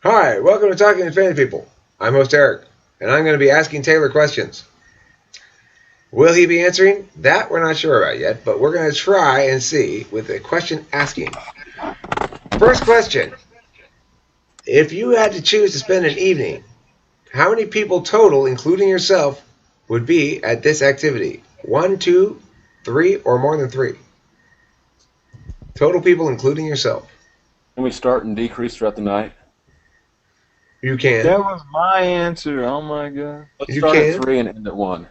Hi, welcome to Talking to Fan People. I'm host Eric, and I'm going to be asking Taylor questions. Will he be answering? That we're not sure about yet, but we're going to try and see with a question asking. First question. If you had to choose to spend an evening, how many people total, including yourself, would be at this activity? 1, 2, 3, or more than 3? Total people, including yourself. Can we start and decrease throughout the night? You can. That was my answer. Oh my god. Let's You start can. at 3 and end at 1.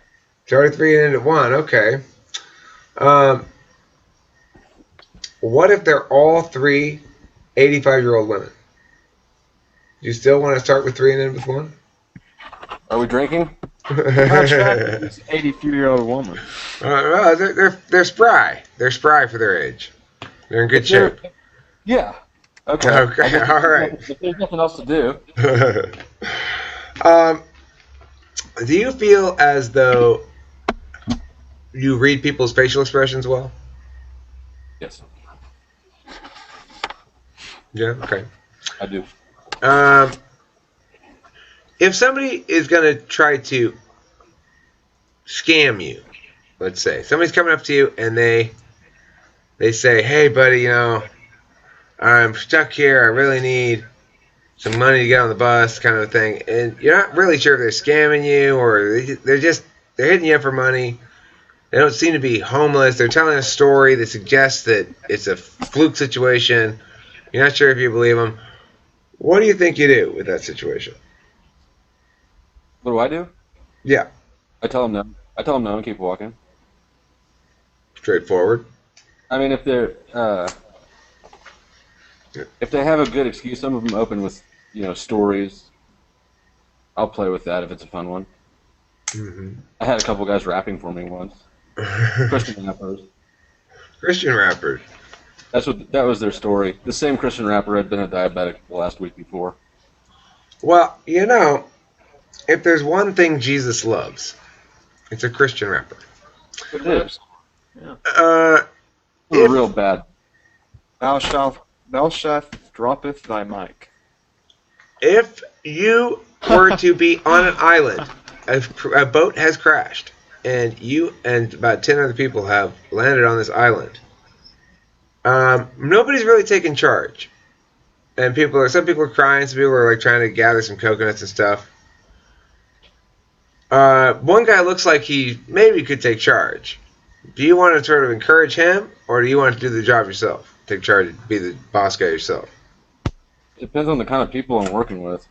Start at 3 and end at 1. Okay. What if they're all 3 85-year-old women? Do you still want to start with 3 and end with 1? Are we drinking? How attractive is this 83-year-old woman? They're spry. They're spry for their age. They're in good If they're- shape. Yeah. Okay. Okay, all right. If there's nothing else to do. Do you feel as though you read people's facial expressions well? Yes, Yeah, okay. I do. If somebody is going to try to scam you, let's say, somebody's coming up to you and they say, hey, buddy, I'm stuck here. I really need some money to get on the bus, kind of thing. And you're not really sure if they're scamming you or they're hitting you up for money. They don't seem to be homeless. They're telling a story that suggests that it's a fluke situation. You're not sure if you believe them. What do you think you do with that situation? What do I do? Yeah, I tell them no. I tell them no and keep walking. straightforward. I mean, if they have a good excuse, some of them open with stories. I'll play with that if it's a fun one. Mm-hmm. I had a couple guys rapping for me once. Christian rappers. Christian rappers. That was their story. The same Christian rapper had been a diabetic the last week before. Well, if there's one thing Jesus loves, it's a Christian rapper. It is. Yeah. We're real bad. Thou shalt droppeth thy mic. If you were to be on an island, a boat has crashed, and you and about 10 other people have landed on this island, nobody's really taking charge. And some people are crying, some people are like trying to gather some coconuts and stuff. One guy looks like he maybe could take charge. Do you want to sort of encourage him, or do you want to do the job yourself? Take charge, be the boss guy yourself. Depends on the kind of people I'm working with.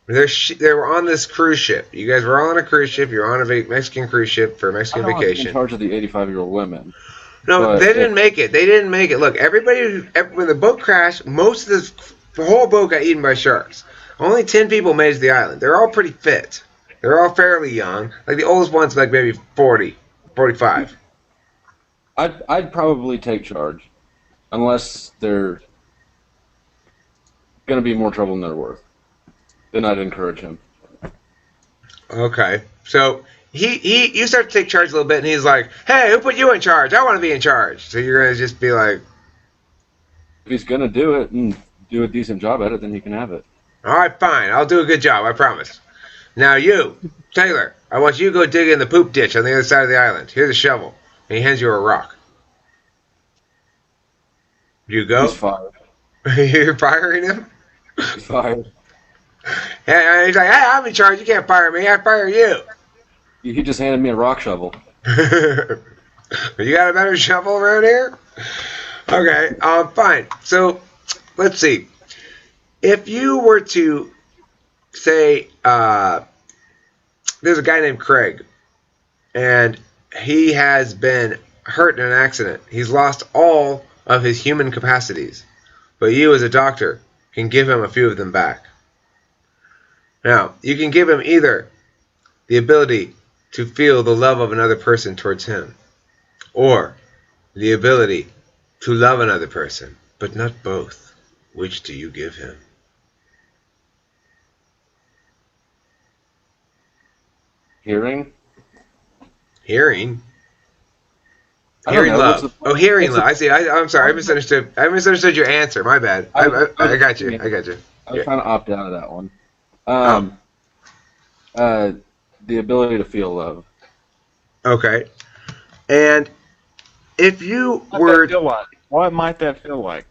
They were on this cruise ship. You guys were all on a cruise ship. You're on a Mexican cruise ship for a Mexican I don't want to be vacation. in charge of the 85-year-old women. No, they didn't make it. They didn't make it. Look, when the boat crashed, the whole boat got eaten by sharks. Only 10 people made it to the island. They're all pretty fit. They're all fairly young. Like the oldest one's like maybe 40, 45. I'd probably take charge, unless they're going to be more trouble than they're worth. Then I'd encourage him. Okay, so you start to take charge a little bit, and he's like, "Hey, who put you in charge? I want to be in charge." So you're gonna just be like, If he's going to do it and do a decent job at it, then he can have it. "All right, fine. I'll do a good job. I promise." Now you, Taylor, I want you to go dig in the poop ditch on the other side of the island. Here's a shovel. And he hands you a rock. You go? He's fired. You're firing him? He's fired. And he's like, hey, I'm in charge. You can't fire me. I fire you. He just handed me a rock shovel. You got a better shovel around here? Okay, fine. So, let's see. If you were to say, there's a guy named Craig, and he has been hurt in an accident. He's lost all of his human capacities, but you as a doctor can give him a few of them back. Now, you can give him either the ability to feel the love of another person towards him, or the ability to love another person, but not both. Which do you give him? Hearing? Hearing? I don't Hearing know. love. Oh, hearing love. I see. I'm sorry. I misunderstood your answer. My bad. I got you. I was trying to opt out of that one. Oh, Uh, the ability to feel love. okay. And if you What that were, feel like? What might that feel like?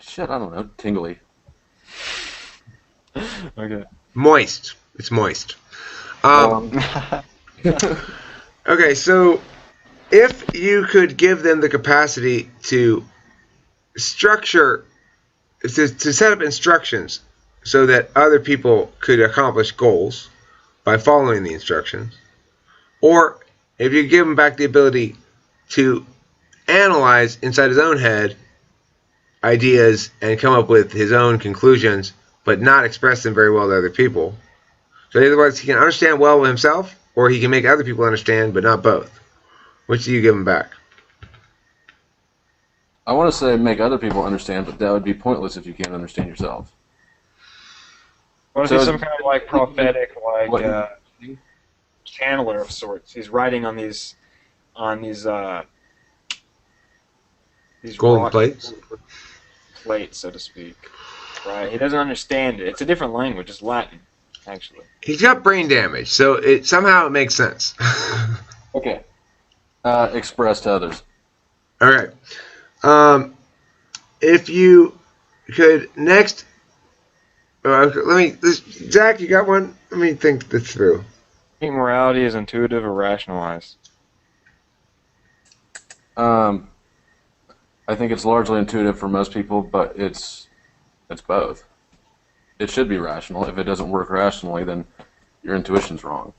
Shit, I don't know. Tingly. Okay. moist, it's moist. Warm. Okay, so if you could give them the capacity to structure, to set up instructions so that other people could accomplish goals by following the instructions, or if you give him back the ability to analyze inside his own head ideas and come up with his own conclusions, but not express them very well to other people. So, in other words, he can understand well himself, or he can make other people understand, but not both. Which do you give him back? I want to say make other people understand, but that would be pointless if you can't understand yourself. What if So he's some kind of like prophetic, like what? channeler of sorts? He's writing on these Golden rock plates. plates, so to speak. Right? He doesn't understand it. It's a different language. It's Latin, actually. He's got brain damage, so it somehow it makes sense. Okay. Express to others. All right. If you could next, Zach, you got one? Let me think this through. I think morality is intuitive or rationalized. Um, I think it's largely intuitive for most people, but it's both. It should be rational. If it doesn't work rationally, then your intuition's wrong.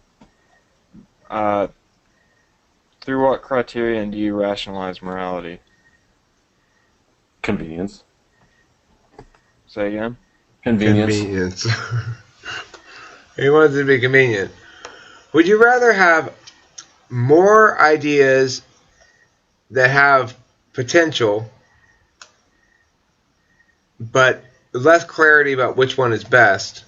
Through what criterion do you rationalize morality? Convenience. Say again? Convenience. He wants it to be convenient. Would you rather have more ideas that have potential, but less clarity about which one is best,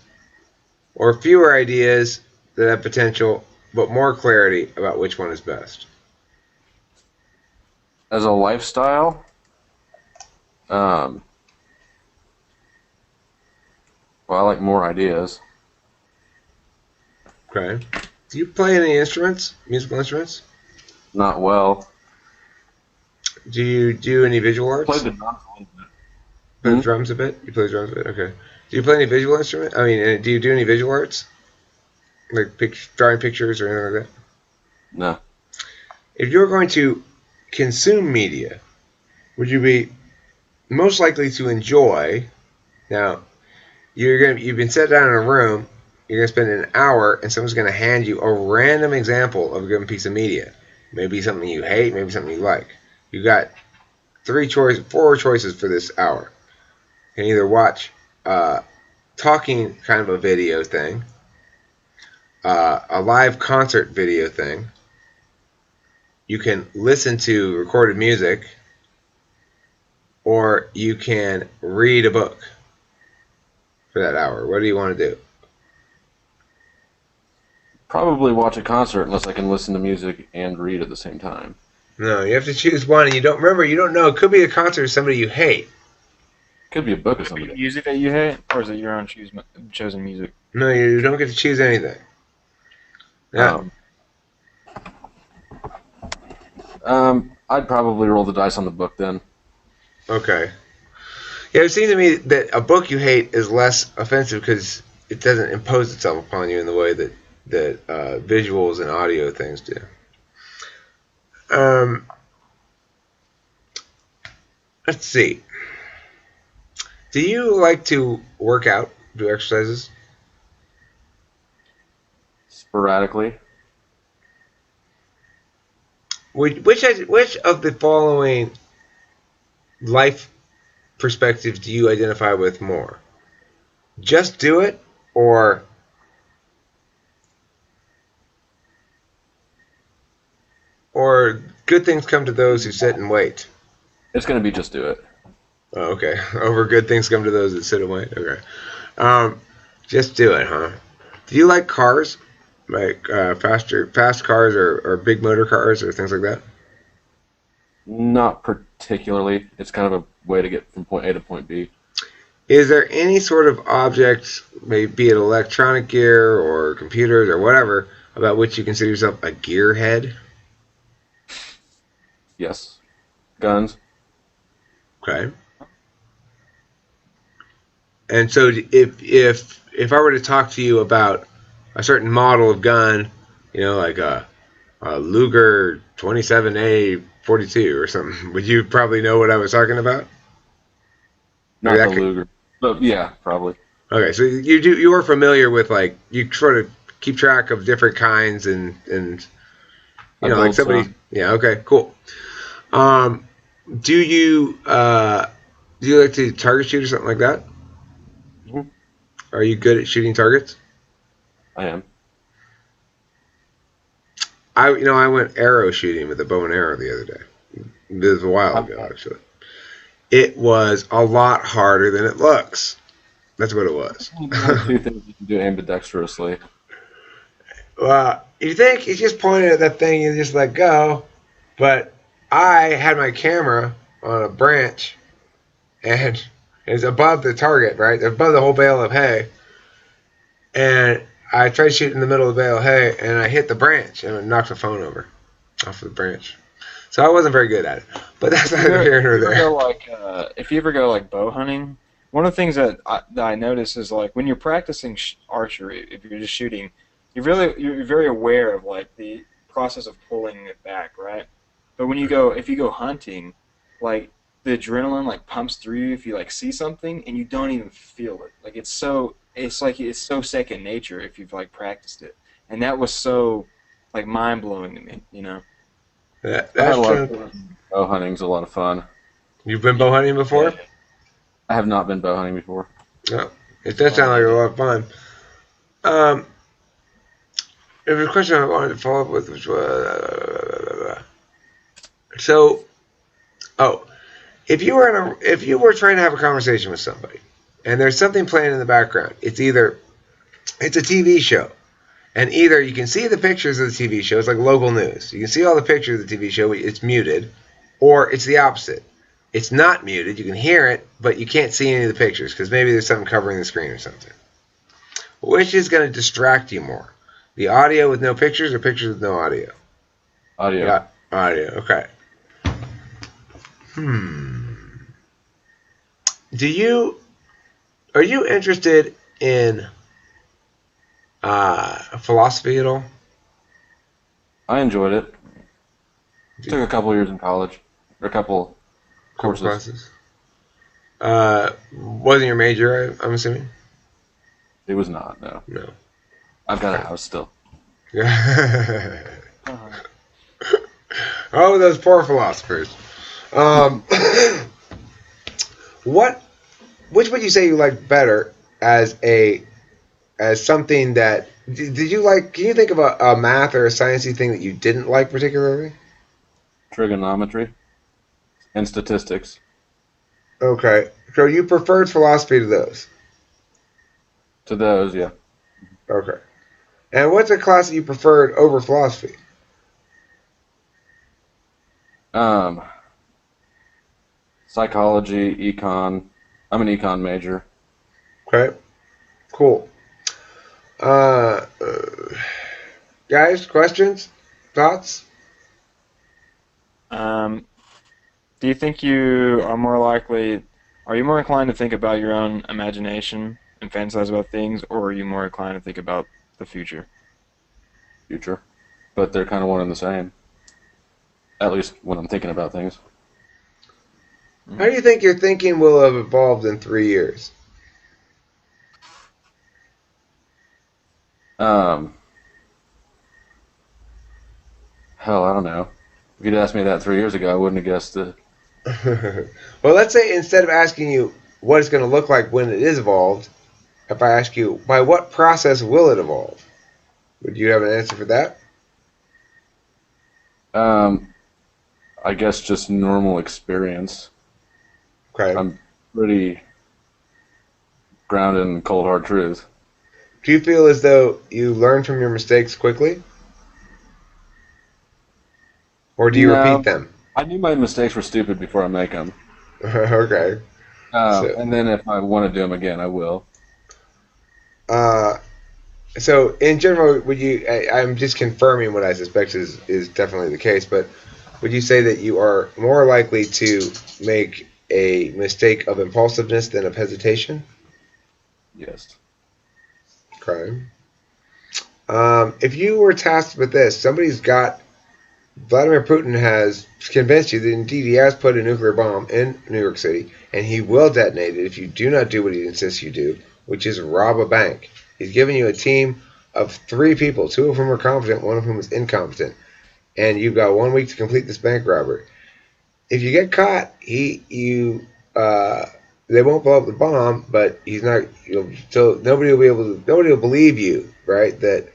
or fewer ideas that have potential, but more clarity about which one is best? As a lifestyle, um, well, I like more ideas. Okay. Do you play any instruments, musical instruments? Not well. Do you do any visual Played arts? the drums a little bit. Play the drums a bit? You play the drums a bit? Okay. Do you play any visual instrument? I mean, do you do any visual arts? Like drawing pictures or anything like that? No. If you're going to consume media, would you be most likely to enjoy? Now, you've been set down in a room. You're gonna spend an hour, and someone's gonna hand you a random example of a given piece of media. Maybe something you hate, maybe something you like. You got four choices for this hour. You can either watch talking kind of a video thing, a live concert video thing. You can listen to recorded music, or you can read a book for that hour. What do you want to do? Probably watch a concert unless I can listen to music and read at the same time. No, you have to choose one, and you don't know. It could be a concert of somebody you hate. Could be a book or Could it be something. music that you hate, or is it your own chosen music? No, you don't get to choose anything. Yeah. I'd probably roll the dice on the book then. Okay. Yeah, it seems to me that a book you hate is less offensive because it doesn't impose itself upon you in the way that visuals and audio things do. Let's see. Do you like to work out, do exercises? Sporadically. Which of the following life perspectives do you identify with more? Just do it, or good things come to those who sit and wait? It's going to be just do it. Oh, okay. Over good things come to those that sit and wait. Okay. Just do it, huh? Do you like cars? Like fast cars or big motor cars or things like that? Not particularly. It's kind of a way to get from point A to point B. Is there any sort of object, maybe be it electronic gear or computers or whatever, about which you consider yourself a gearhead? Yes. Guns. Okay. And so if I were to talk to you about a certain model of gun, like a Luger 27A 42 or something, would you probably know what I was talking about? Or Not that the Luger. But yeah, probably. Okay, so you are familiar with, like, you sort of keep track of different kinds and I like build somebody. some. Yeah. Okay. Cool. Um, do you like to target shoot or something like that? Mhm. Are you good at shooting targets? I am. I went arrow shooting with a bow and arrow the other day. This was a while I'm ago, actually. It was a lot harder than it looks. That's what it was. only two things you can do ambidextrously. Well, you think you just pointed at that thing and just let go, but I had my camera on a branch and it's above the target, right? Above the whole bale of hay. And I tried shooting in the middle of the bale of hay and I hit the branch and it knocked the phone over off of the branch. So I wasn't very good at it. But that's neither here nor there. If you ever go like bow hunting, one of the things that I notice is like when you're practicing archery, if you're just shooting, you're very aware of like the process of pulling it back, right? But if you go hunting, like the adrenaline like pumps through you if you like see something and you don't even feel it. Like it's so second nature if you've like practiced it, and that was so like mind blowing to me, you know. I've had That's a lot of true. fun. Bow hunting's a lot of fun. You've been bow hunting Yeah, before? I have not been bow hunting before. No. It it's does sound fun, like a man. lot of fun. Um, there was a question I wanted to follow up with, which was so. Oh, if you were trying to have a conversation with somebody, and there's something playing in the background, it's a TV show, and either you can see the pictures of the TV show, it's like local news. You can see all the pictures of the TV show, it's muted, or it's the opposite. It's not muted. You can hear it, but you can't see any of the pictures because maybe there's something covering the screen or something. Which is going to distract you more? The audio with no pictures or pictures with no audio? Audio. Yeah, audio. Okay. Hmm. Do you Are you interested in philosophy at all? I enjoyed it. Do Took a couple years in college, or a couple couple courses. classes. Wasn't your major? I'm assuming. It was not. No, No. I've got a Okay. house still. Uh-huh. Oh, those poor philosophers. Um, what? Which would you say you like better as something that did you like? Can you think of a math or a sciencey thing that you didn't like particularly? Trigonometry and statistics. Okay, so you preferred philosophy to those. To those, yeah. Okay, and what's a class that you preferred over philosophy? Um, Psychology, econ. I'm an econ major. Okay, cool. Uh, uh, Guys, questions, thoughts? Um, do you think you are more likely, are you more inclined to think about your own imagination and fantasize about things, or are you more inclined to think about the future? Future, but they're kind of one and the same. At least when I'm thinking about things. How do you think your thinking will have evolved in 3 years? Um, Hell, I don't know. If you'd asked me that 3 years ago, I wouldn't have guessed it. Well, let's say instead of asking you what it's going to look like when it is evolved, if I ask you by what process will it evolve, would you have an answer for that? Um, I guess just normal experience. Okay. I'm pretty grounded in cold hard truth. Do you feel as though you learn from your mistakes quickly, or do you repeat No, them? I knew my mistakes were stupid before I make them. Okay. So, And then if I want to do them again, I will. uh, so in general, would you? I'm just confirming what I suspect is definitely the case, but would you say that you are more likely to make a mistake of impulsiveness than of hesitation? Yes. Okay. If you were tasked with this, Vladimir Putin has convinced you that indeed he has put a nuclear bomb in New York City, and he will detonate it if you do not do what he insists you do, which is rob a bank. He's given you a team of 3 people, 2 of whom are competent, one of whom is incompetent, and you've got 1 week to complete this bank robbery. If you get caught, uh, they won't blow up the bomb, but he's not. So nobody will believe you, right? That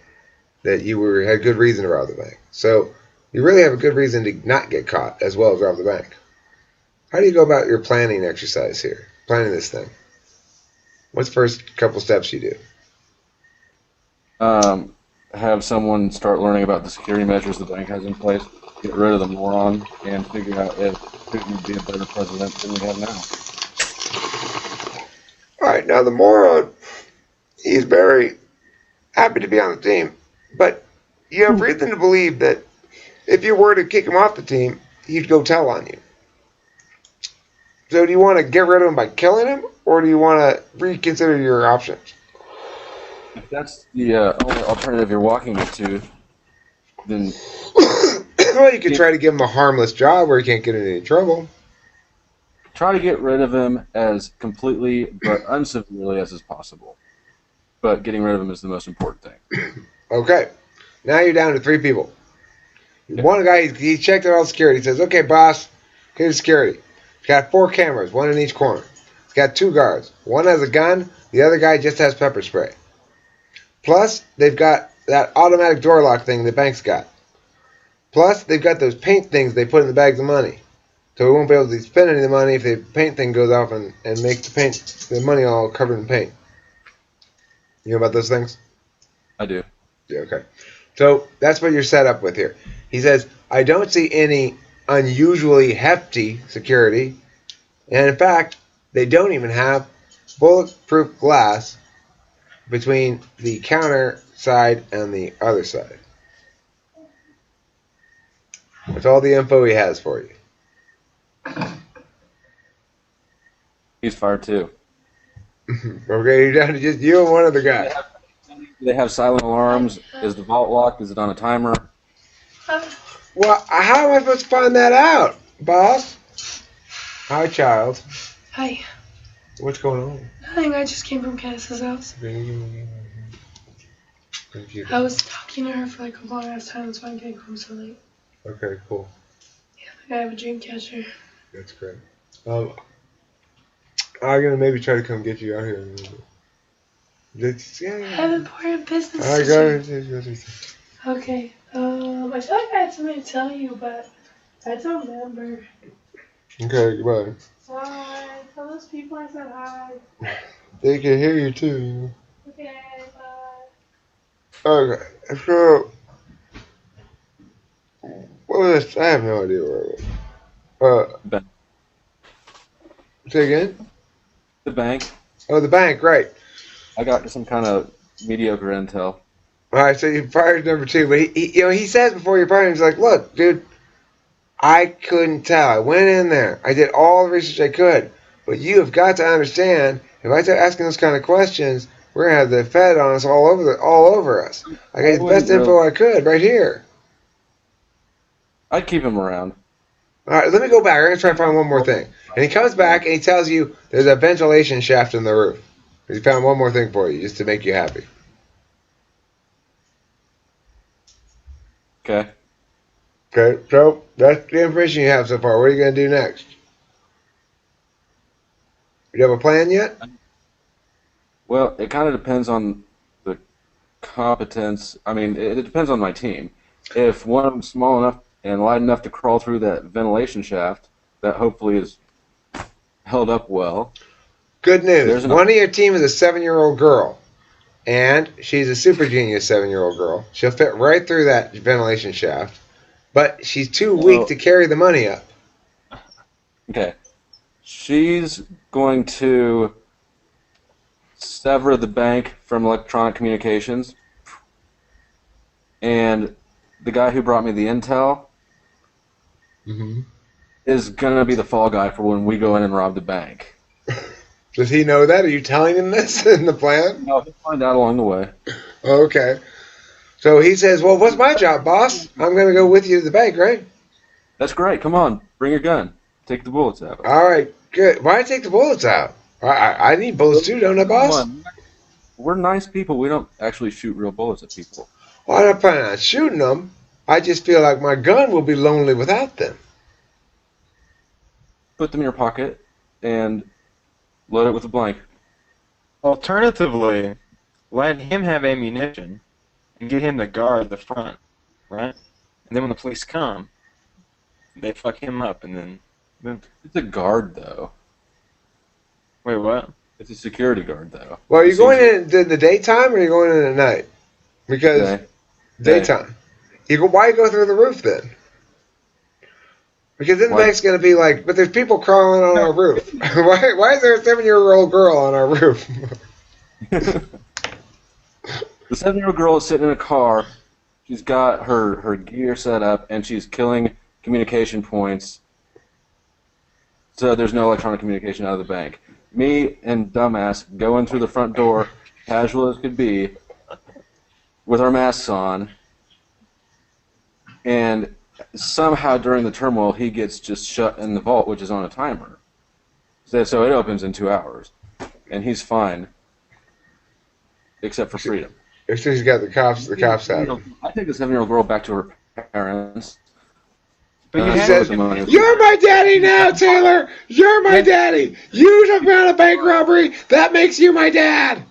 you had good reason to rob the bank. So you really have a good reason to not get caught as well as rob the bank. How do you go about your planning exercise here? Planning this thing. What's the first couple steps you do? Um, have someone start learning about the security measures the bank has in place, get rid of the moron, and figure out if Putin would be a better president than we have now. All right, now the moron, he's very happy to be on the team, but you have reason to believe that if you were to kick him off the team, he'd go tell on you. So do you want to get rid of him by killing him, or do you want to reconsider your options? If that's the only alternative you're walking me to, then Well, you could get, try to give him a harmless job where he can't get in any trouble. try to get rid of him as completely but unseverely as is possible. But getting rid of him is the most important thing. Okay, now you're down to 3 people. Okay. One guy, he checked out all security. He says, okay, boss, here's security. He's got 4 cameras, one in each corner. He's got 2 guards. One has a gun, the other guy just has pepper spray. Plus, they've got that automatic door lock thing the bank's got. Plus, they've got those paint things they put in the bags of money. So we won't be able to spend any of the money if the paint thing goes off and makes the money all covered in paint. You know about those things? I do. Yeah, okay. So that's what you're set up with here. He says, I don't see any unusually hefty security. And in fact, they don't even have bulletproof glass between the counter side and the other side. That's all the info he has for you. He's fired too. Okay, you're down to just you and one other guy. Do they have silent alarms? Is the vault locked? Is it on a timer? Well, how am I supposed to find that out, boss? Hi, child. Hi. What's going on? Nothing. I just came from Candace's house. I was talking to her for like a long ass time. That's why I'm getting home so late. Okay, cool. Yeah, I have a dream catcher. That's great. I'm gonna maybe try to come get you out here. In a little bit. I have important business I to got do. it. Okay. I feel like I had something to tell you, but I don't remember. Okay, goodbye. Bye. Tell those people I said hi. They can hear you too. You know? Okay. Bye. Okay, so what was this? I have no idea where it was. Bank. Say again? The bank. Oh, the bank, right. I got some kind of mediocre intel. All right, so you fired number 2, but he says before you fire him, he's like, look, dude, I couldn't tell. I went in there. I did all the research I could, but you have got to understand, if I start asking those kind of questions, we're gonna have the Fed on us all over us. I got the best info I could right here. I'd keep him around. All right, let me go back. I'm gonna try to find one more thing. And he comes back and he tells you there's a ventilation shaft in the roof. He found one more thing for you, just to make you happy. Okay. Okay, so that's the information you have so far. What are you gonna do next? You have a plan yet? Well, it kind of depends on the competence. I mean, it depends on my team. If one of them's small enough and light enough to crawl through that ventilation shaft, that hopefully is held up well. Good news. There's One of your team is a 7-year-old girl, and she's a super genius 7-year-old girl. She'll fit right through that ventilation shaft, but she's too weak to carry the money up. Okay. She's going to sever the bank from electronic communications, and the guy who brought me the intel Hmm. is going to be the fall guy for when we go in and rob the bank. Does he know that? Are you telling him this in the plan? No, he'll find out along the way. Okay. So he says, well, what's my job, boss? I'm going to go with you to the bank, right? That's great. Come on, bring your gun. Take the bullets out. All right, good. Why take the bullets out? I need bullets too, don't I, Come boss? on. We're nice people. We don't actually shoot real bullets at people. Well, I'm not planning on shooting them. I just feel like my gun will be lonely without them. Put them in your pocket and load it with a blank. Alternatively, let him have ammunition and get him to guard the front, right? And then when the police come, they fuck him up and then. It's a guard, though. Wait, what? It's a security guard, though. Well, are you going in the daytime or are you going in at night? Because Day. daytime. Why go through the roof then? Because then the Why? bank's going to be like, but there's people crawling on our roof. Why is there a 7-year-old girl on our roof? The 7-year-old girl is sitting in a car. She's got her gear set up, and she's killing communication points. So there's no electronic communication out of the bank. Me and dumbass go in through the front door, casual as could be, with our masks on, and somehow during the turmoil he gets just shut in the vault, which is on a timer. So it opens in 2 hours, and he's fine, except for freedom. If she's got the cops out. I take the 7-year-old girl back to her parents. But you He had says, to get you're my daddy now, Taylor! You're my daddy! You took me on a bank robbery! That makes you my dad!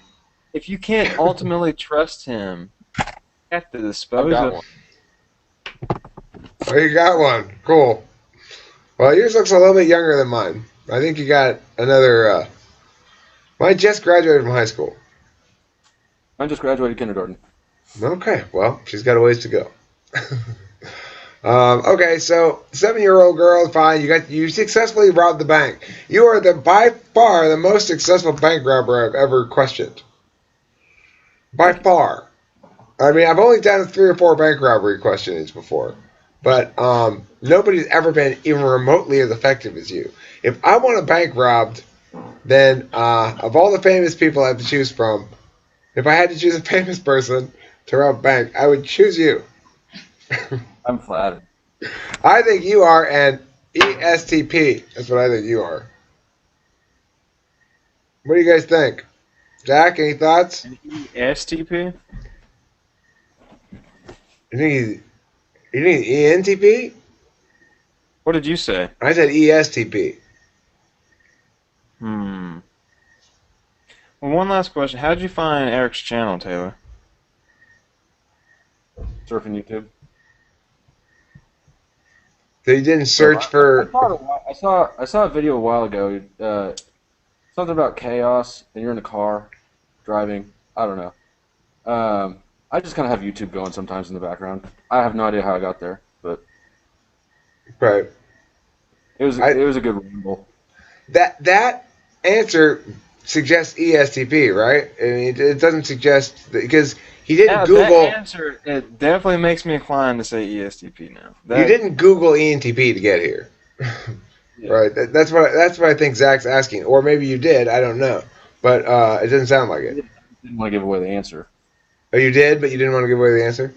If you can't ultimately trust him, you have to dispose got of one. Oh, you got one. Cool. Well, yours looks a little bit younger than mine. I think you got another, mine just graduated from high school. I just graduated kindergarten. Okay, well, she's got a ways to go. Okay, so 7-year-old girl, fine. You successfully robbed the bank. You are by far the most successful bank robber I've ever questioned. By far. I mean, I've only done 3 or 4 bank robbery questionings before, but nobody's ever been even remotely as effective as you. If I want a bank robbed, then of all the famous people I have to choose from, if I had to choose a famous person to rob a bank, I would choose you. I'm flattered. I think you are an ESTP. That's what I think you are. What do you guys think? Jack, any thoughts? STP? You think ENTP? What did you say? I said ESTP. Well, one last question. How did you find Eric's channel, Taylor? Surfing YouTube. So you didn't search for... I saw a video a while ago. Something about chaos, and you're in a car, driving. I don't know. I just kind of have YouTube going sometimes in the background. I have no idea how I got there, but Right. it was a good ramble. That answer suggests ESTP, right? I mean, it doesn't suggest... Because he didn't Google... That answer, it definitely makes me inclined to say ESTP now. You didn't Google ENTP to get here. Yeah. Right. That's what I think Zach's asking. Or maybe you did. I don't know. But it doesn't sound like it. Didn't want to give away the answer. Oh, you did, but you didn't want to give away the answer?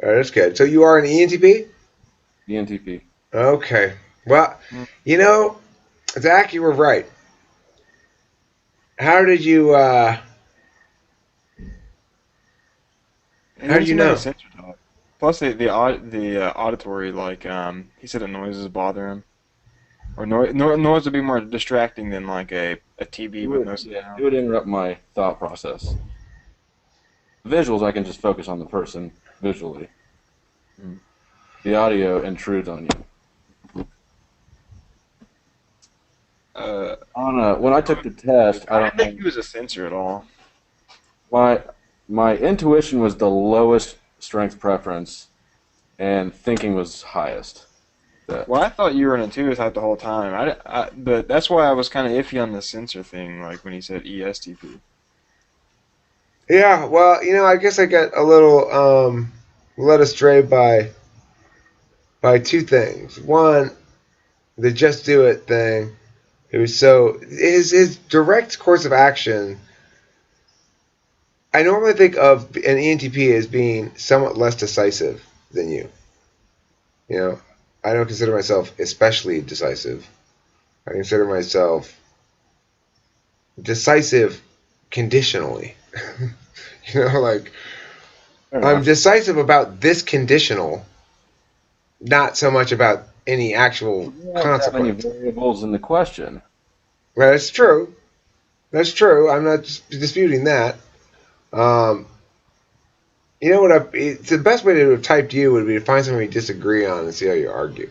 All right, that's good. So you are an ENTP? ENTP. Okay. Well, you know, Zach, you were right. How did you... how did you know? Sensor talk. Plus, the auditory, like, he said the noises bother him. Or noise would be more distracting than, like, a TV with no sound. It would interrupt my thought process. Visuals, I can just focus on the person visually. The audio intrudes on you. When I took the test, I don't think he was a sensor at all. My intuition was the lowest strength preference, and thinking was highest. that. Well, I thought you were in a two type the whole time. But that's why I was kind of iffy on the sensor thing, like when he said ESTP. Yeah, well, I guess I got a little led astray by two things. One, the just do it thing. It was so his direct course of action. I normally think of an ENTP as being somewhat less decisive than you. I don't consider myself especially decisive. I consider myself decisive conditionally. Like Fair I'm enough. decisive about this conditional, not so much about any actual You don't have any consequence. variables in the question. Well, that's true. That's true. I'm not disputing that. Um, it's the best way to have typed you would be to find something you disagree on and see how you argue.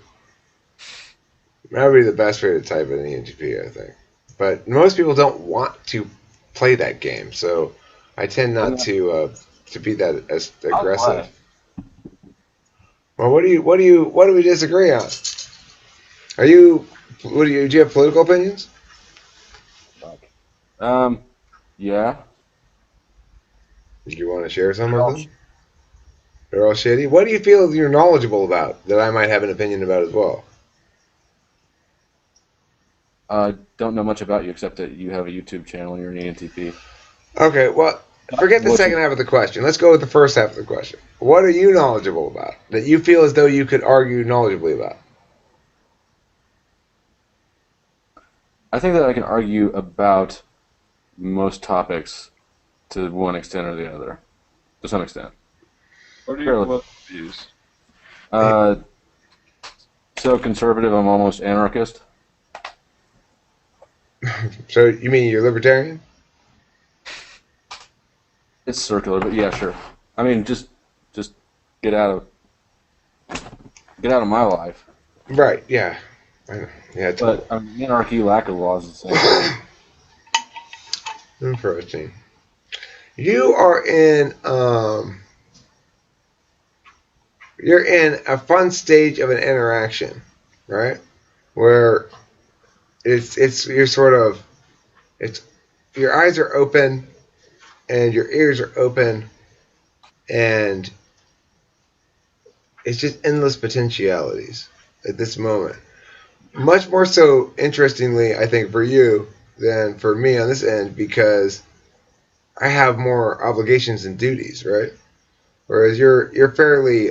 That would be the best way to type an ENTP, I think. But most people don't want to play that game, so I tend not to be that as I'll aggressive. play. Well, what do we disagree on? Do you have political opinions? Yeah. Do you want to share some They're of all them? They're all shitty. What do you feel you're knowledgeable about that I might have an opinion about as well? I don't know much about you except that you have a YouTube channel and you're an ENTP. Okay, well, forget the second half of the question. Let's go with the first half of the question. What are you knowledgeable about that you feel as though you could argue knowledgeably about? I think that I can argue about most topics to one extent or the other, to some extent. What are your Fairly. political views? Uh, so conservative, I'm almost anarchist. So you mean you're libertarian? It's circular, but yeah, sure. I mean, just get out of my life. Right. Yeah. I know. Yeah. Totally. But anarchy, lack of laws, is the same thing. Interesting. You are you're in a fun stage of an interaction, right? Where you're sort of it's your eyes are open and your ears are open and it's just endless potentialities at this moment. Much more so, interestingly, I think for you than for me on this end because I have more obligations and duties, right? Whereas you're fairly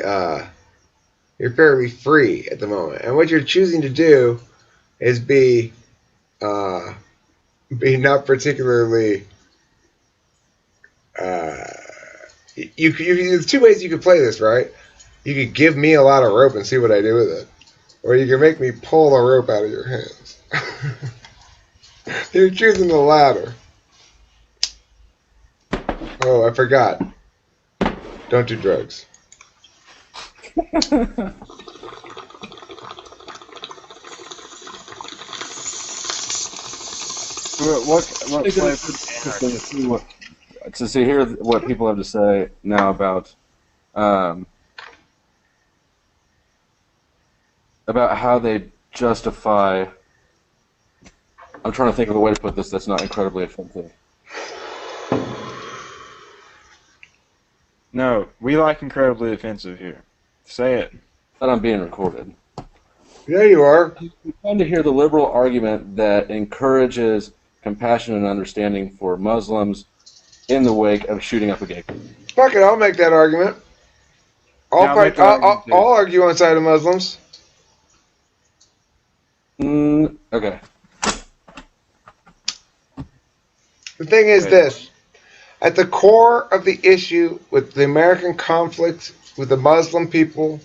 free at the moment, and what you're choosing to do is uh, be not particularly. Uh, there's two ways you could play this, right? You could give me a lot of rope and see what I do with it, or you can make me pull the rope out of your hands. You're choosing the latter. Oh, I forgot. Don't do drugs. What I think flavor it's of interesting to anarchy? see hear what people have to say now um, about how they justify. I'm trying to think of a way to put this that's not incredibly offensive. No, we like incredibly offensive here. Say it. That I'm being recorded. Yeah, you are. We tend to hear the liberal argument that encourages compassion and understanding for Muslims in the wake of shooting up a gay community. Fuck it, I'll make that argument. Yeah, I'll make that argument too. I'll argue on side of Muslims. Okay. The thing is Wait. this. At the core of the issue with the American conflict with the Muslim people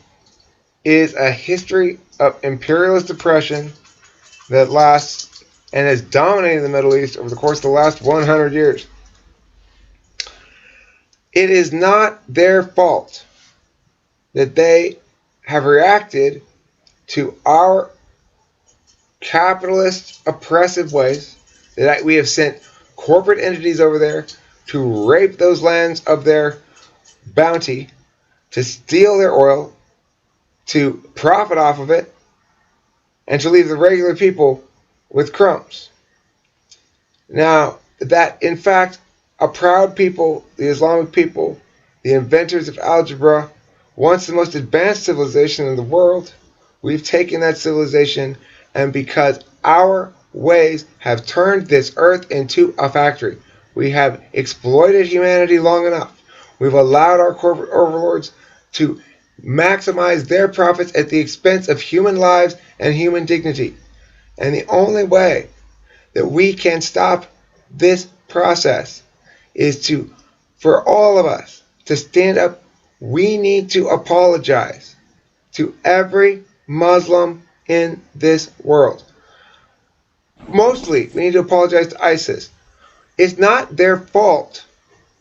is a history of imperialist oppression that lasts and has dominated the Middle East over the course of the last 100 years. It is not their fault that they have reacted to our capitalist oppressive ways, that we have sent corporate entities over there to rape those lands of their bounty, to steal their oil, to profit off of it, and to leave the regular people with crumbs. Now, that in fact, a proud people, the Islamic people, the inventors of algebra, once the most advanced civilization in the world, we've taken that civilization, and because our ways have turned this earth into a factory, we have exploited humanity long enough. We've allowed our corporate overlords to maximize their profits at the expense of human lives and human dignity. And the only way that we can stop this process is for all of us to stand up. We need to apologize to every Muslim in this world. Mostly, we need to apologize to ISIS. It's not their fault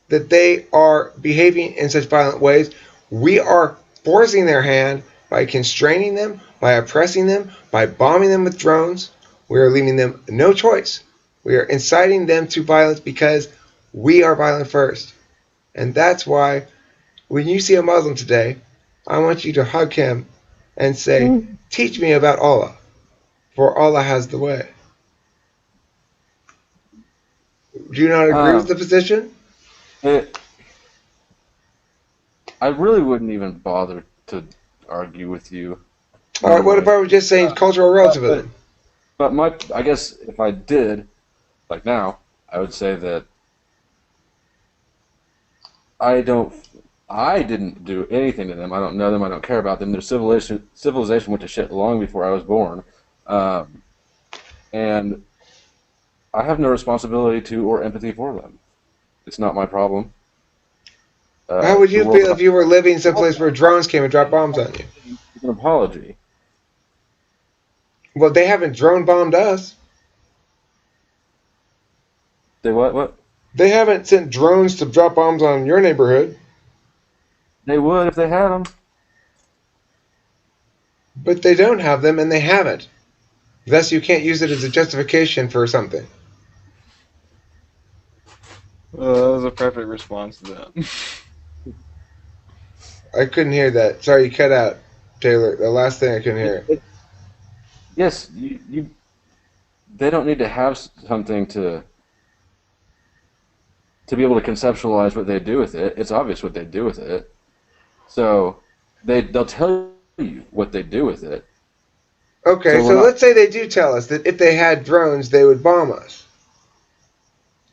that they are behaving in such violent ways. We are forcing their hand by constraining them, by oppressing them, by bombing them with drones. We are leaving them no choice. We are inciting them to violence because we are violent first. And that's why when you see a Muslim today, I want you to hug him and say, teach me about Allah, for Allah has the way. Do you not agree with the position? I really wouldn't even bother to argue with you. All right, what if I was just saying cultural relativism? But I guess if I did, like now, I would say that I didn't do anything to them. I don't know them. I don't care about them. Their civilization went to shit long before I was born, and I have no responsibility to or empathy for them. It's not my problem. How would you feel if you were living someplace where drones came and dropped bombs on you? An apology. Well, they haven't drone bombed us. They what? They haven't sent drones to drop bombs on your neighborhood. They would if they had them. But they don't have them, and they haven't. Thus, you can't use it as a justification for something. Well, that was a perfect response to that. I couldn't hear that. Sorry, you cut out, Taylor. The last thing I couldn't hear. Yes, they don't need to have something to be able to conceptualize what they do with it. It's obvious what they do with it. So they'll tell you what they do with it. Okay, so let's say they do tell us that if they had drones, they would bomb us.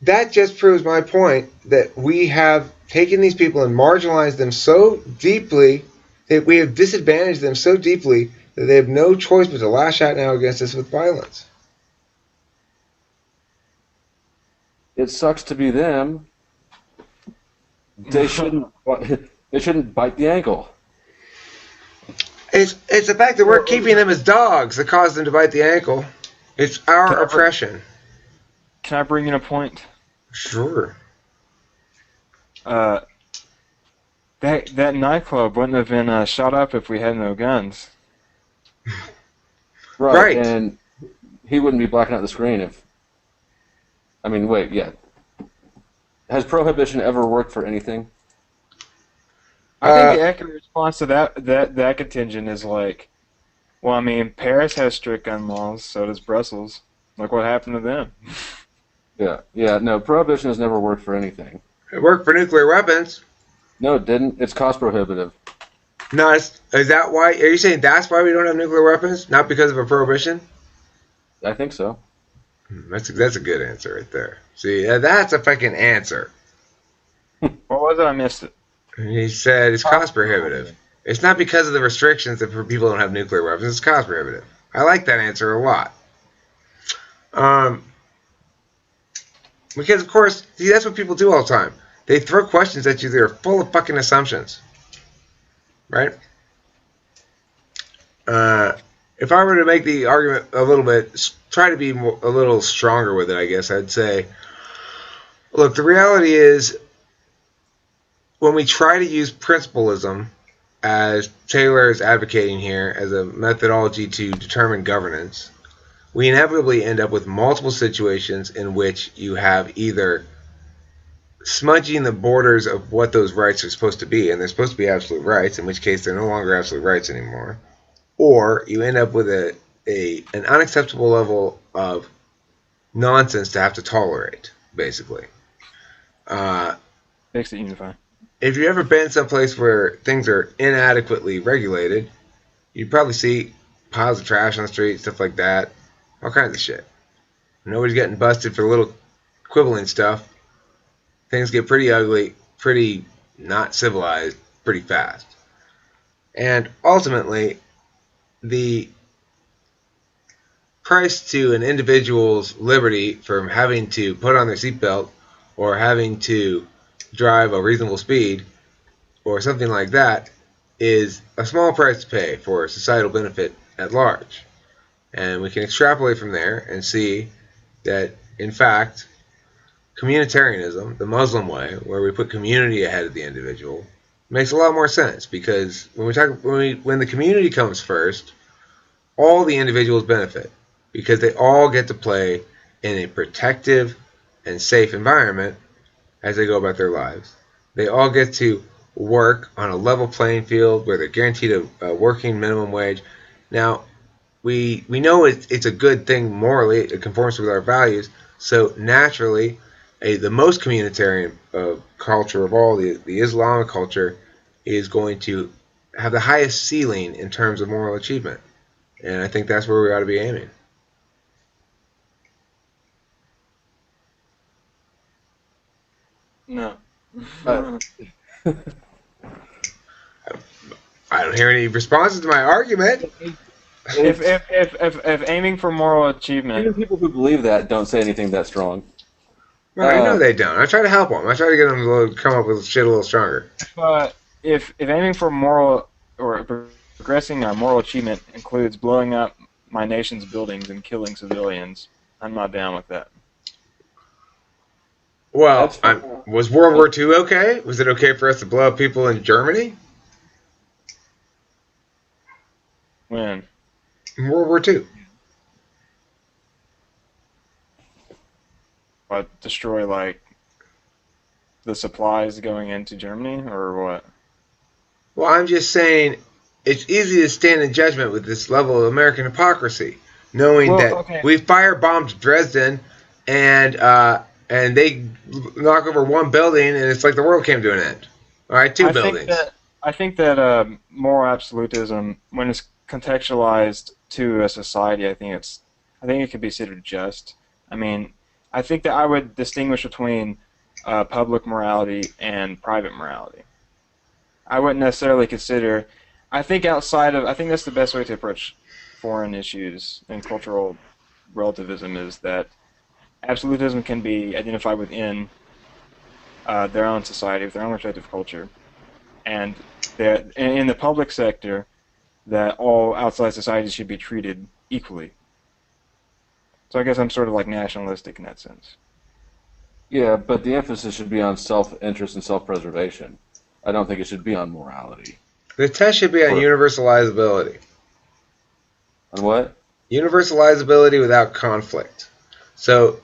That just proves my point that we have taken these people and marginalized them so deeply that we have disadvantaged them so deeply that they have no choice but to lash out now against us with violence. It sucks to be them. They shouldn't bite the ankle. It's the fact that we're keeping them as dogs that caused them to bite the ankle. It's our oppression. Can I bring in a point? Sure. That nightclub wouldn't have been shot up if we had no guns. Right. And he wouldn't be blacking out the screen if... I mean, wait, yeah. Has prohibition ever worked for anything? I think the accurate response to that contingent is like, well, I mean, Paris has strict gun laws, so does Brussels. Look what happened to them. Yeah, no, prohibition has never worked for anything. It worked for nuclear weapons. No, it didn't. It's cost prohibitive. No, is that why? Are you saying that's why we don't have nuclear weapons? Not because of a prohibition? I think so. That's a good answer right there. See, that's a fucking answer. What was it? I missed it. He said it's cost prohibitive. It's not because of the restrictions that people don't have nuclear weapons. It's cost prohibitive. I like that answer a lot. Because, of course, see, that's what people do all the time. They throw questions at you that are full of fucking assumptions. Right? If I were to make the argument a little bit, try to be a little stronger with it, I guess, I'd say, look, the reality is, when we try to use principalism, as Taylor is advocating here, as a methodology to determine governance, we inevitably end up with multiple situations in which you have either smudging the borders of what those rights are supposed to be, and they're supposed to be absolute rights, in which case they're no longer absolute rights anymore, or you end up with an unacceptable level of nonsense to have to tolerate, basically. Makes it unify. If you've ever been someplace where things are inadequately regulated, you'd probably see piles of trash on the street, stuff like that, all kinds of shit. Nobody's getting busted for little quibbling stuff. Things get pretty ugly, pretty not civilized, pretty fast. And ultimately, the price to an individual's liberty from having to put on their seatbelt or having to drive a reasonable speed or something like that is a small price to pay for societal benefit at large. And we can extrapolate from there and see that, in fact, communitarianism, the Muslim way, where we put community ahead of the individual, makes a lot more sense, because when the community comes first, all the individuals benefit because they all get to play in a protective and safe environment as they go about their lives. They all get to work on a level playing field where they're guaranteed a working minimum wage. Now, we know it's a good thing morally. It conforms with our values. So naturally, the most communitarian culture of all, the Islamic culture, is going to have the highest ceiling in terms of moral achievement. And I think that's where we ought to be aiming. No. I don't hear any responses to my argument. If aiming for moral Even achievement, people who believe that don't say anything that strong. Well, I know they don't. I try to help them. I try to get them to come up with shit a little stronger. if aiming for moral or progressing our moral achievement includes blowing up my nation's buildings and killing civilians, I'm not down with that. Well, That's fine. was World War II okay? Was it okay for us to blow up people in Germany? When? In World War II. What, destroy like the supplies going into Germany or what? Well, I'm just saying it's easy to stand in judgment with this level of American hypocrisy, knowing Well, that okay. we firebombed Dresden and they knock over one building and it's like the world came to an end. All right, two buildings. I think that moral absolutism, when it's contextualized to a society, I think it could be considered just. I mean, I think that I would distinguish between public morality and private morality. I wouldn't necessarily consider. I think that's the best way to approach foreign issues and cultural relativism is that absolutism can be identified within their own society, with their own respective culture, and that in the public sector, that all outside societies should be treated equally. So I guess I'm sort of like nationalistic in that sense. Yeah, but the emphasis should be on self-interest and self-preservation. I don't think it should be on morality. The test should be on universalizability. On what? Universalizability without conflict. So,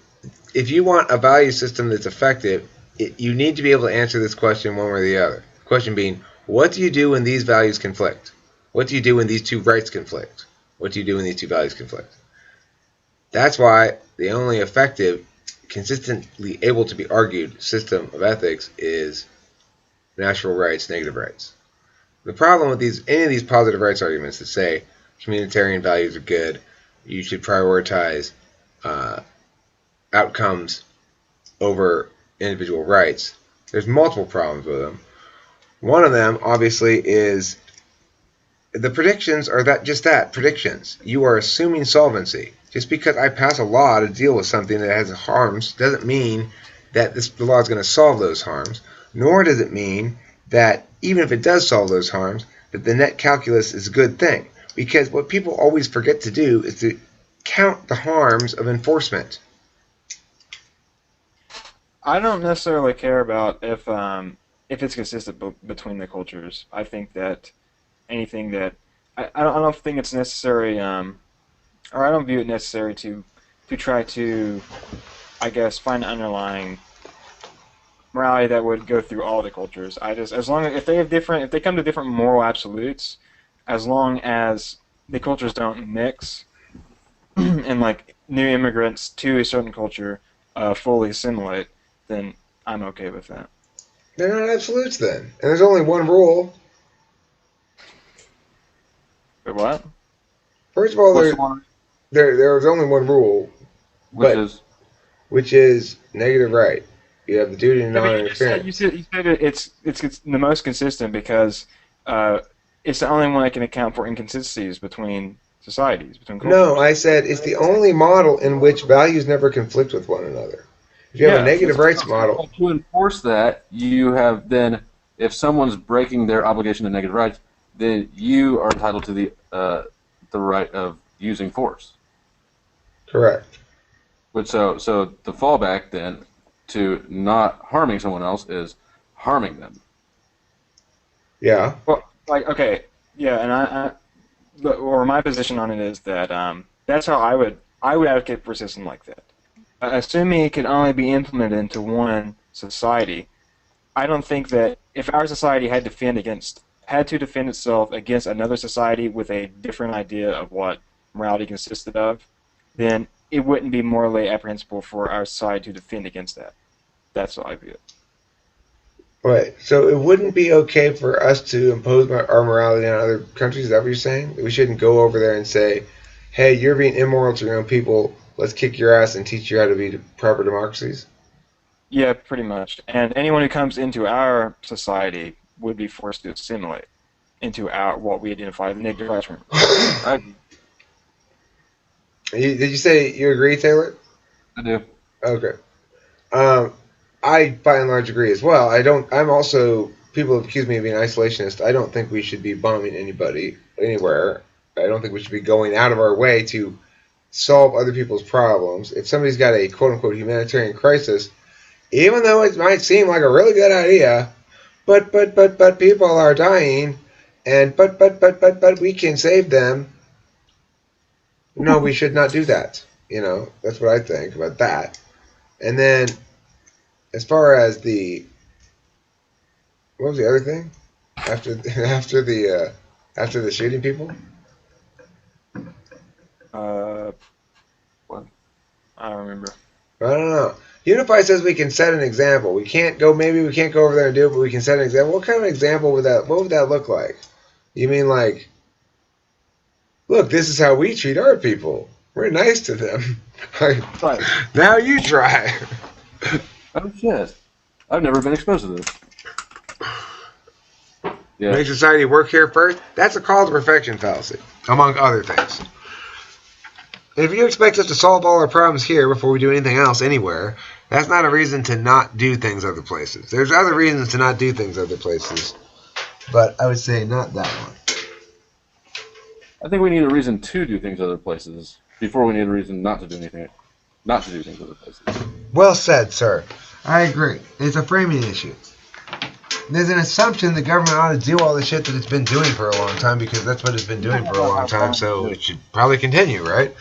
if you want a value system that's effective, you need to be able to answer this question one way or the other. The question being, what do you do when these values conflict? What do you do when these two rights conflict? What do you do when these two values conflict? That's why the only effective, consistently able to be argued system of ethics is natural rights, negative rights. The problem with any of these positive rights arguments that say communitarian values are good, you should prioritize outcomes over individual rights, there's multiple problems with them. One of them, obviously, is the predictions are just that, predictions. You are assuming solvency. Just because I pass a law to deal with something that has harms doesn't mean that the law is going to solve those harms, nor does it mean that even if it does solve those harms, that the net calculus is a good thing. Because what people always forget to do is to count the harms of enforcement. I don't necessarily care about if it's consistent between the cultures. I think that anything that I don't think it's necessary, or I don't view it necessary to try to, I guess, find an underlying morality that would go through all the cultures. As long as if they come to different moral absolutes, as long as the cultures don't mix, and like new immigrants to a certain culture fully assimilate, then I'm okay with that. They're not absolutes then. And there's only one rule. But what? First of all, What's the one? there's only one rule, Which but is which is negative right. You have the duty to Yeah, but you just said non-interference. it's the most consistent because uh, it's the only one that can account for inconsistencies between societies, between No, cultures. I said it's the only model in which values never conflict with one another. If you have a Yeah, negative that's rights model, to enforce that. You have then, if someone's breaking their obligation to negative rights, then you are entitled to the right of using force. correct. Which so the fallback then to not harming someone else is harming them. Yeah. well, like okay, yeah, and or my position on it is that that's how I would advocate for a system like that. Assuming it could only be implemented into one society, I don't think that if our society had to defend itself against another society with a different idea of what morality consisted of, then it wouldn't be morally apprehensible for our society to defend against that. That's how I view it. Right. So it wouldn't be okay for us to impose our morality on other countries. Is that what you're saying? We shouldn't go over there and say, "Hey, you're being immoral to your own people. Let's kick your ass and teach you how to be proper democracies." Yeah, pretty much. And anyone who comes into our society would be forced to assimilate into our what we identify as the negative classroom. I, Did you say you agree, Taylor? I do. Okay. Um, I by and large agree as well. I don't. I'm also. People have accused me of being isolationist. I don't think we should be bombing anybody anywhere. I don't think we should be going out of our way to solve other people's problems. If somebody's got a quote unquote humanitarian crisis, even though it might seem like a really good idea, but people are dying, and but we can save them. No, we should not do that. That's what I think about that. And then as far as the what was the other thing after after the shooting people? Uh, What? I don't remember. I don't know. Unify says we can set an example. We can't go. Maybe we can't go over there and do it, but we can set an example. What kind of example would that? What would that look like? You mean like, look, this is how we treat our people. We're nice to them. Right. Now you try. Oh shit! I've never been exposed to this. Yeah. Make society work here first. That's a call to perfection fallacy, among other things. If you expect us to solve all our problems here before we do anything else anywhere, that's not a reason to not do things other places. There's other reasons to not do things other places, but I would say not that one. I think we need a reason to do things other places before we need a reason not to do anything, not to do things other places. Well said, sir. I agree. It's a framing issue. There's an assumption the government ought to do all the shit that it's been doing for a long time because that's what it's been doing for a long time, so it should probably continue, right?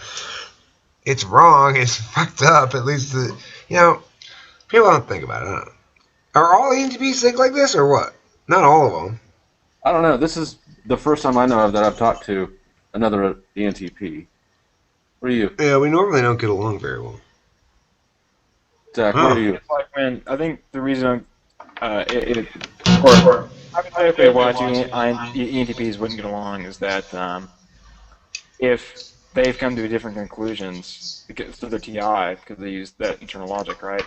It's wrong. It's fucked up. At least, people don't think about it. I don't know. Are all ENTPs think like this or what? Not all of them. I don't know. This is the first time I know of that I've talked to another ENTP. What are you, Yeah, we normally don't get along very well. Zach? Oh. What are you? It's like when I think the reason or hypothetically why two ENTPs wouldn't get along is that if they've come to different conclusions because of their TI, because they use that internal logic, right?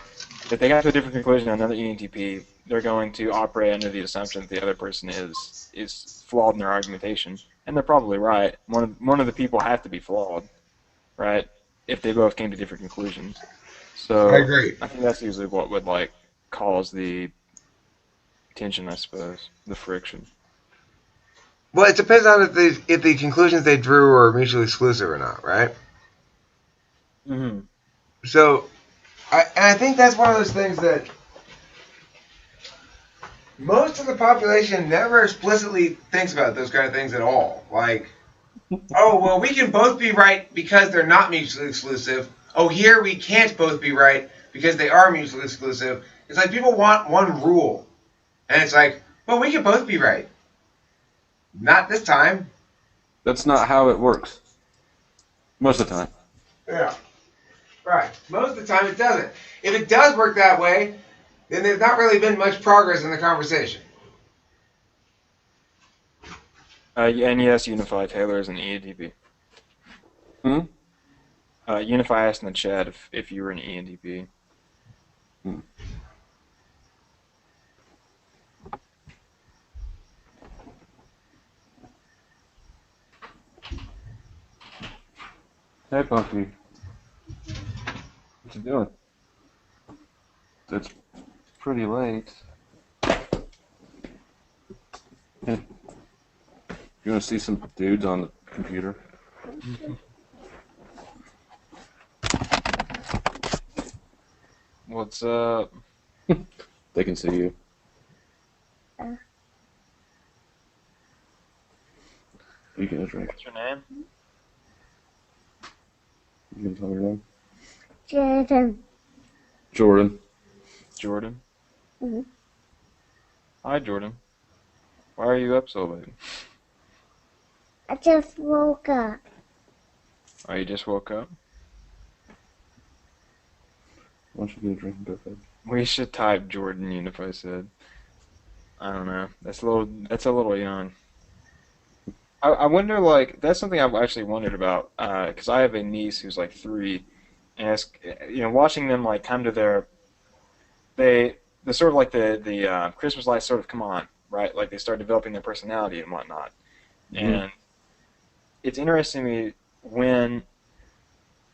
If they got to a different conclusion on another ENTP, they're going to operate under the assumption that the other person is flawed in their argumentation, and they're probably right. One of the people have to be flawed, right? If they both came to different conclusions. I So agree. I think that's usually what would like cause the tension, I suppose, the friction. Well, it depends on if the conclusions they drew are mutually exclusive or not, right? Mm-hmm. So, I think that's one of those things that most of the population never explicitly thinks about those kind of things at all. Like, oh, well, we can both be right because they're not mutually exclusive. Oh, here we can't both be right because they are mutually exclusive. It's like people want one rule. And it's like, well, we can both be right. Not this time. That's not how it works. Most of the time. Yeah. Right. Most of the time it doesn't. If it does work that way, then there's not really been much progress in the conversation. And yes, Unify Taylor is an ENTP. Hmm? Unify asked in the chat if you were an ENTP. Hmm. Hey, Punky. What you doing? It's pretty late. Hey, you want to see some dudes on the computer? What's up? They can see you. You can drink. What's your name? You can tell your name. Jordan. Jordan. Jordan. Mhm. Hi, Jordan. Why are you up so late? I just woke up. Oh, you just woke up? Why don't you get a drink and go to bed? We should type Jordan Unify said. I don't know. That's a little young. I wonder, like, that's something I've actually wondered about, because I have a niece who's like 3, and it's, watching them like come to the sort of like the Christmas lights sort of come on, right? Like they start developing their personality and whatnot, and it's interesting to me when,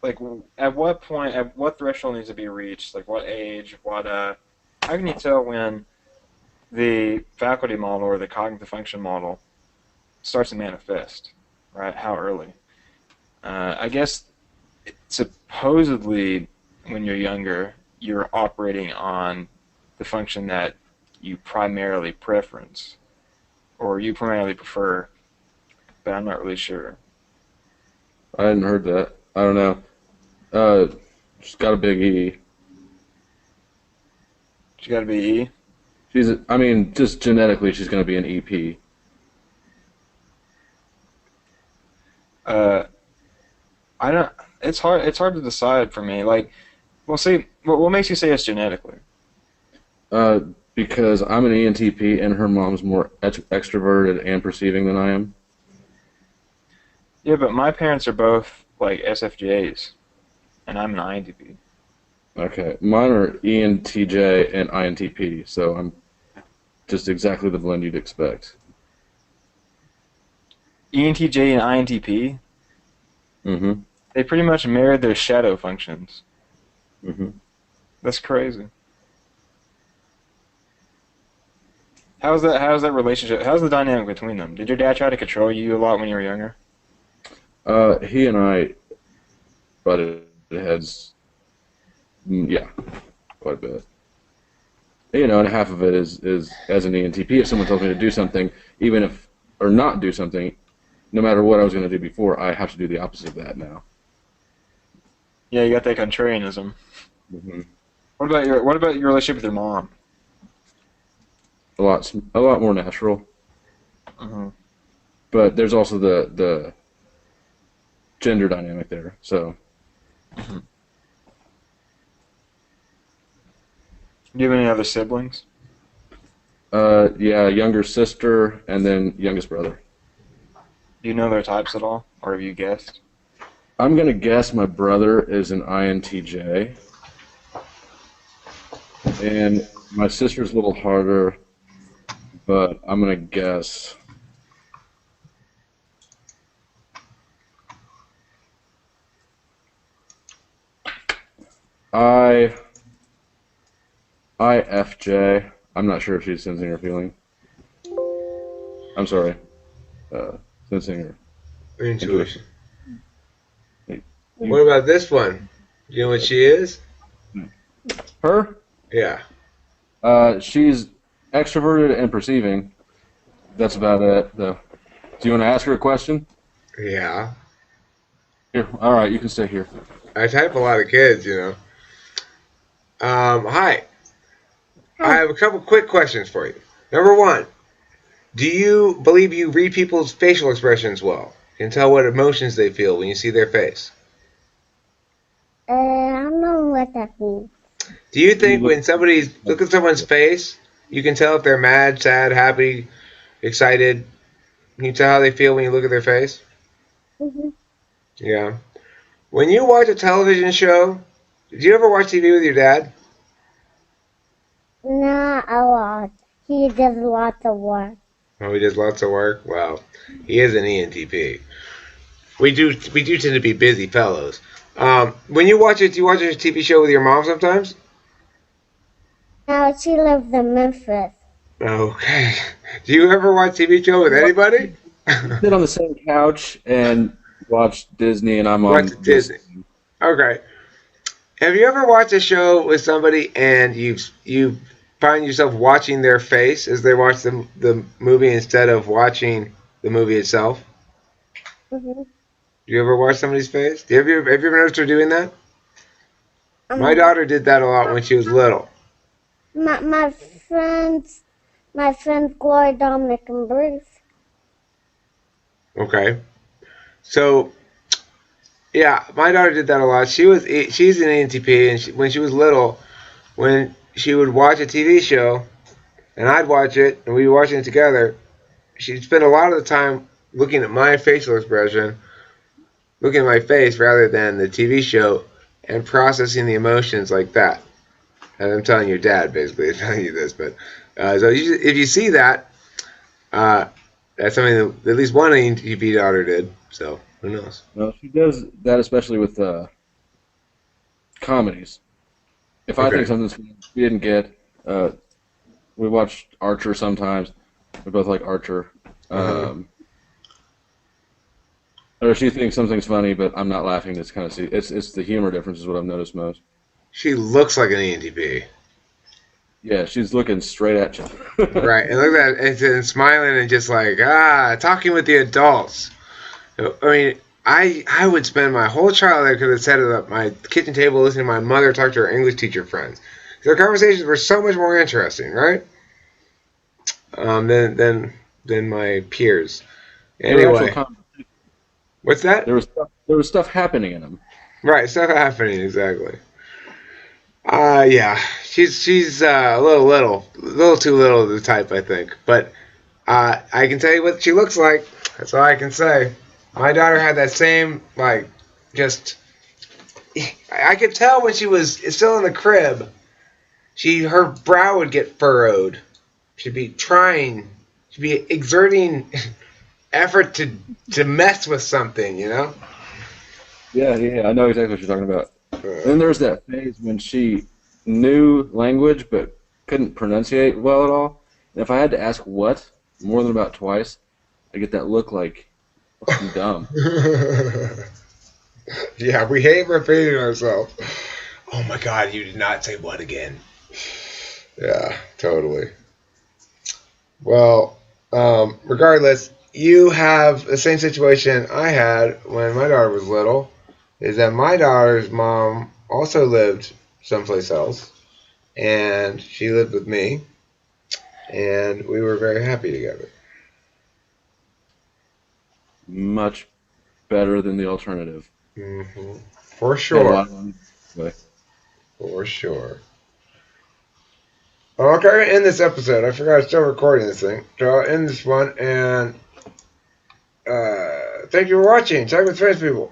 like, at what point, at what threshold needs to be reached, like what age, how can you tell when the faculty model or the cognitive function model starts to manifest, right? How early? I guess supposedly when you're younger, you're operating on the function that you primarily preference or you primarily prefer, but I'm not really sure. I hadn't heard that. I don't know. She's got a big E. She got to be E. I mean, just genetically, she's going to be an EP. I don't. It's hard. It's hard to decide for me. Like, well, see, what makes you say it's genetically? Because I'm an ENTP and her mom's more extroverted and perceiving than I am. Yeah, but my parents are both like SFJs, and I'm an INTP. Okay, mine are ENTJ and INTP, so I'm just exactly the blend you'd expect. ENTJ and INTP, Mm-hmm. they pretty much mirrored their shadow functions. Mm-hmm. That's crazy. How's that relationship? How's the dynamic between them? Did your dad try to control you a lot when you were younger? He and I butted heads, yeah, quite a bit. You know, and half of it is as an ENTP, if someone tells me to do something, even if, or not do something, no matter what I was going to do before, I have to do the opposite of that now. Yeah, you got that contrarianism. Mm-hmm. What about your relationship with your mom? A lot more natural. Mm-hmm. But there's also the gender dynamic there. So Mm-hmm. Do you have any other siblings? yeah, younger sister and then youngest brother. Do you know their types at all, or have you guessed? I'm gonna guess my brother is an INTJ, and my sister's a little harder, but I'm gonna guess. IFJ. I'm not sure if she's sensing or feeling. I'm sorry. Sensing or Intuition. Hey, What about this one? You know what she is? her? Yeah. She's extroverted and perceiving. That's about it, though. Do you want to ask her a question? Yeah. Here. All right, you can stay here. I type a lot of kids, you know. Hi. I have a couple quick questions for you. Number one, do you believe you read people's facial expressions well? You can tell what emotions they feel when you see their face. I don't know what that means. Do you think when somebody's look at someone's face, you can tell if they're mad, sad, happy, excited? Can you tell how they feel when you look at their face? Mm-hmm. Yeah. When you watch a television show, did you ever watch TV with your dad? Not a lot. He does lots of work. Oh, he does lots of work. Well, he is an ENTP. We do tend to be busy fellows. When you watch it, do you watch a TV show with your mom sometimes? Now she lives in Memphis. Okay. Do you ever watch TV show with anybody? Sit on the same couch and watch Disney, and I'm on Watch Disney. Okay. Have you ever watched a show with somebody and you find yourself watching their face as they watch the movie instead of watching the movie itself? Mm-hmm. Do you ever watch somebody's face? Have you ever noticed her doing that? My Um, daughter did that a lot when she was little. my friends, Gloria, Dominic, and Bruce. Okay. So, yeah, my daughter did that a lot. She's an ENTP, and when she was little, when she would watch a TV show, and I'd watch it, and we'd be watching it together, she'd spend a lot of the time looking at my facial expression, looking at my face rather than the TV show, and processing the emotions like that. And I'm telling your dad, basically, I'm telling you this, but so if you see that, that's something that at least one ENTP daughter did. So who knows? Well, she does that especially with comedies. If I Okay. think something's funny we didn't get, we watch Archer sometimes. We both like Archer. Or she thinks something's funny, but I'm not laughing. It's kind of it's the humor difference is what I've noticed most. She looks like an ENTP, Yeah, she's looking straight at you. right? And look at that, and smiling and just like talking with the adults. I mean, I would spend my whole childhood could have sat at my kitchen table listening to my mother talk to her English teacher friends. Their conversations were so much more interesting, right? Than my peers. Anyway, what's that? There was stuff happening in them. Right, stuff happening exactly. Yeah, she's a little too little of the type, I think. But I can tell you what she looks like. That's all I can say. My daughter had that same just. I could tell when she was still in the crib. Her brow would get furrowed. She'd be exerting effort to mess with something, you know. Yeah, I know exactly what you're talking about. Then there's that phase when she knew language but couldn't pronunciate well at all. And if I had to ask what more than about twice, I get that look like I'm dumb. Yeah, we hate repeating ourselves. Oh my God, you did not say what again. Yeah, totally. Well, regardless, you have the same situation I had when my daughter was little, is that my daughter's mom also lived someplace else, and she lived with me, and we were very happy together. Much better than the alternative. Mm-hmm. For Had a sure. lot of fun. But For sure. Okay, I'm going to end this episode. I forgot I'm still recording this thing. So I'll end this one, and thank you for watching. Talk with friends, people.